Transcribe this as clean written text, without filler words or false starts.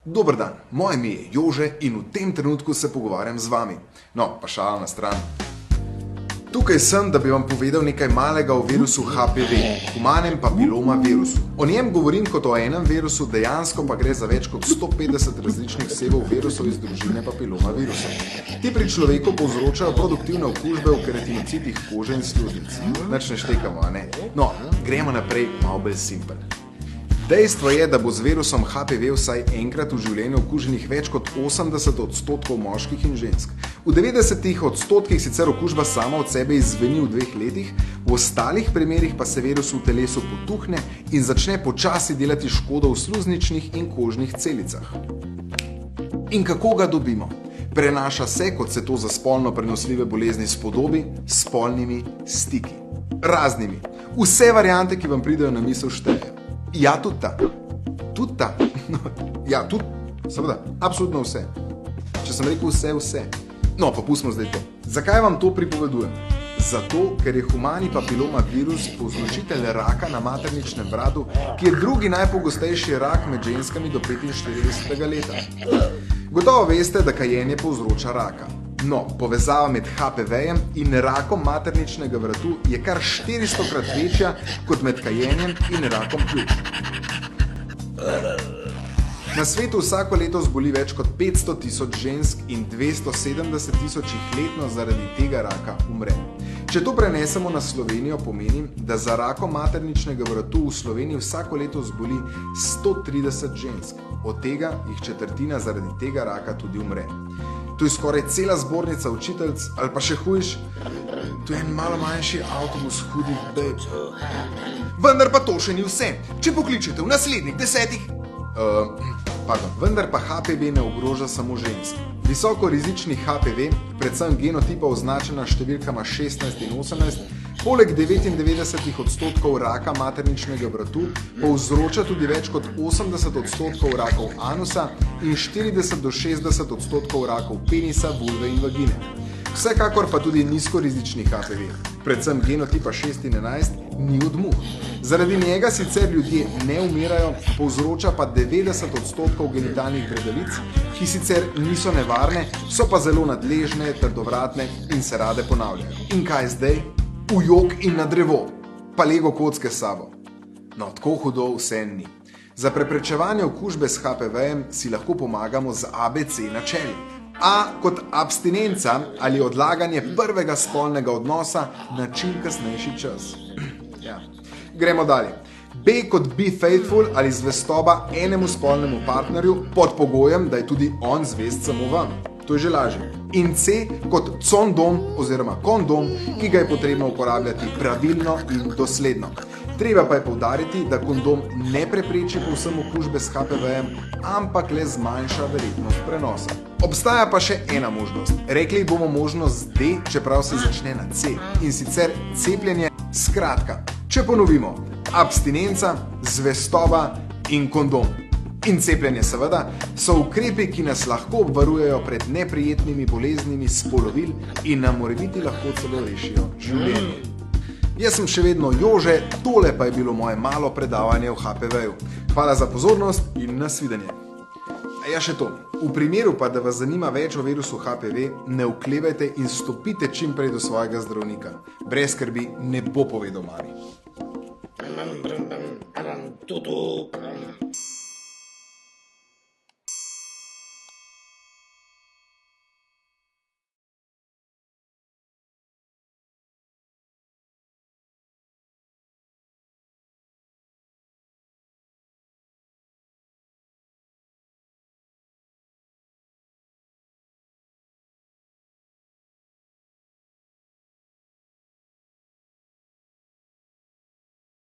Dober dan, moje ime je Jože in v tem trenutku se pogovarjam z vami. No, pa šala na stran. Tukaj sem, da bi vam povedal nekaj malega o virusu HPV, humanem papiloma virusu. O njem govorim kot o enem virusu, dejansko pa gre za več kot 150 različnih sebov virusov iz družine papiloma virusa. Ti pri človeku povzročajo produktivne okužbe v keratinocitih kože in sluznic. Nič ne štekamo, a ne? No, gremo naprej, malo bolj simpel. Dejstvo je, da bo z virusom HPV vsaj enkrat v življenju okuženih več kot 80% moških in žensk. V 90% sicer okužba sama od sebe izzveni v 2 letih, v ostalih primerih pa se virus v telesu potuhne in začne počasi delati škodo v sluzničnih in kožnih celicah. In kako ga dobimo? Prenaša se, kot se to za spolno prenosljive bolezni spodobi, s spolnimi stiki. Raznimi. Vse variante, ki vam pridejo na misel, štejejo. Ja, tudi ta. Tudi ta. Ja, tudi, seveda, absolutno vse. Če sem rekel vse, vse. No, pa pustimo zdaj to. Zakaj vam to pripovedujem? Zato, ker je humani papiloma virus povzročitelj raka na materničnem vratu, ki je drugi najpogostejši rak med ženskami do 45. leta. Gotovo veste, da kajenje povzroča raka. No, povezava med HPV-jem in rakom materničnega vratu je kar 400-krat večja kot med kajenjem in rakom pljuč. Na svetu vsako leto zboli več kot 500.000 žensk in 270.000 letno zaradi tega raka umre. Če to prenesemo na Slovenijo, pomeni, da za rakom materničnega vratu v Sloveniji vsako leto zboli 130 žensk. Od tega jih četrtina zaradi tega raka tudi umre. To je skoraj cela zbornica učiteljic, ali pa še hujš, to je en malo manjši avtobus hudih beb. Vendar pa to še ni vse. Če pokličete v naslednjih 10... Vendar pa HPV ne ogroža samo žensk. Visoko rizični HPV, predvsem genotipa označena številkama 16 in 18, poleg 99% raka materničnega vratu povzroča tudi več kot 80% rakov anusa in 40 do 60% rakov penisa, vulve in vagine. Vsekakor pa tudi nizkorizični HPV, predvsem genotipa 6 in 11, ni od muh. Zaradi njega sicer ljudje ne umirajo, povzroča pa 90% genitalnih bradavic, ki sicer niso nevarne, so pa zelo nadležne, trdovratne in se rade ponavljajo. In kaj zdaj? V jok in na drevo, pa lego kocke s sabo. No, tako hudo vse ni. Za preprečevanje okužbe s HPV-jem si lahko pomagamo z ABC načeli. A kot abstinenca ali odlaganje prvega spolnega odnosa na čim kasnejši čas. Ja. Gremo dalje. B kot be faithful ali zvestoba enemu spolnemu partnerju pod pogojem, da je tudi on zvest samo vam. To je že lažje. In C kot condom oziroma kondom, ki ga je potrebno uporabljati pravilno in dosledno. Treba pa je poudariti, da kondom ne prepreči povsem okužbe s HPV-jem, ampak le zmanjša verjetnost prenosa. Obstaja pa še ena možnost. Rekli bomo možnost D, čeprav se začne na C. In sicer cepljenje. Skratka, če ponovimo, abstinenca, zvestoba in kondom. In cepljenje seveda so ukrepi, ki nas lahko obvarujejo pred neprijetnimi boleznimi spolovil in nam morebiti lahko celo rešijo življenje. Jaz sem še vedno Jože, tole pa je bilo moje malo predavanje o HPV-ju. Hvala za pozornost in nasvidenje. A ja še to, v primeru pa, da vas zanima več o virusu HPV, ne oklevajte in stopite čim prej do svojega zdravnika. Brez skrbi, ne bo povedal mami.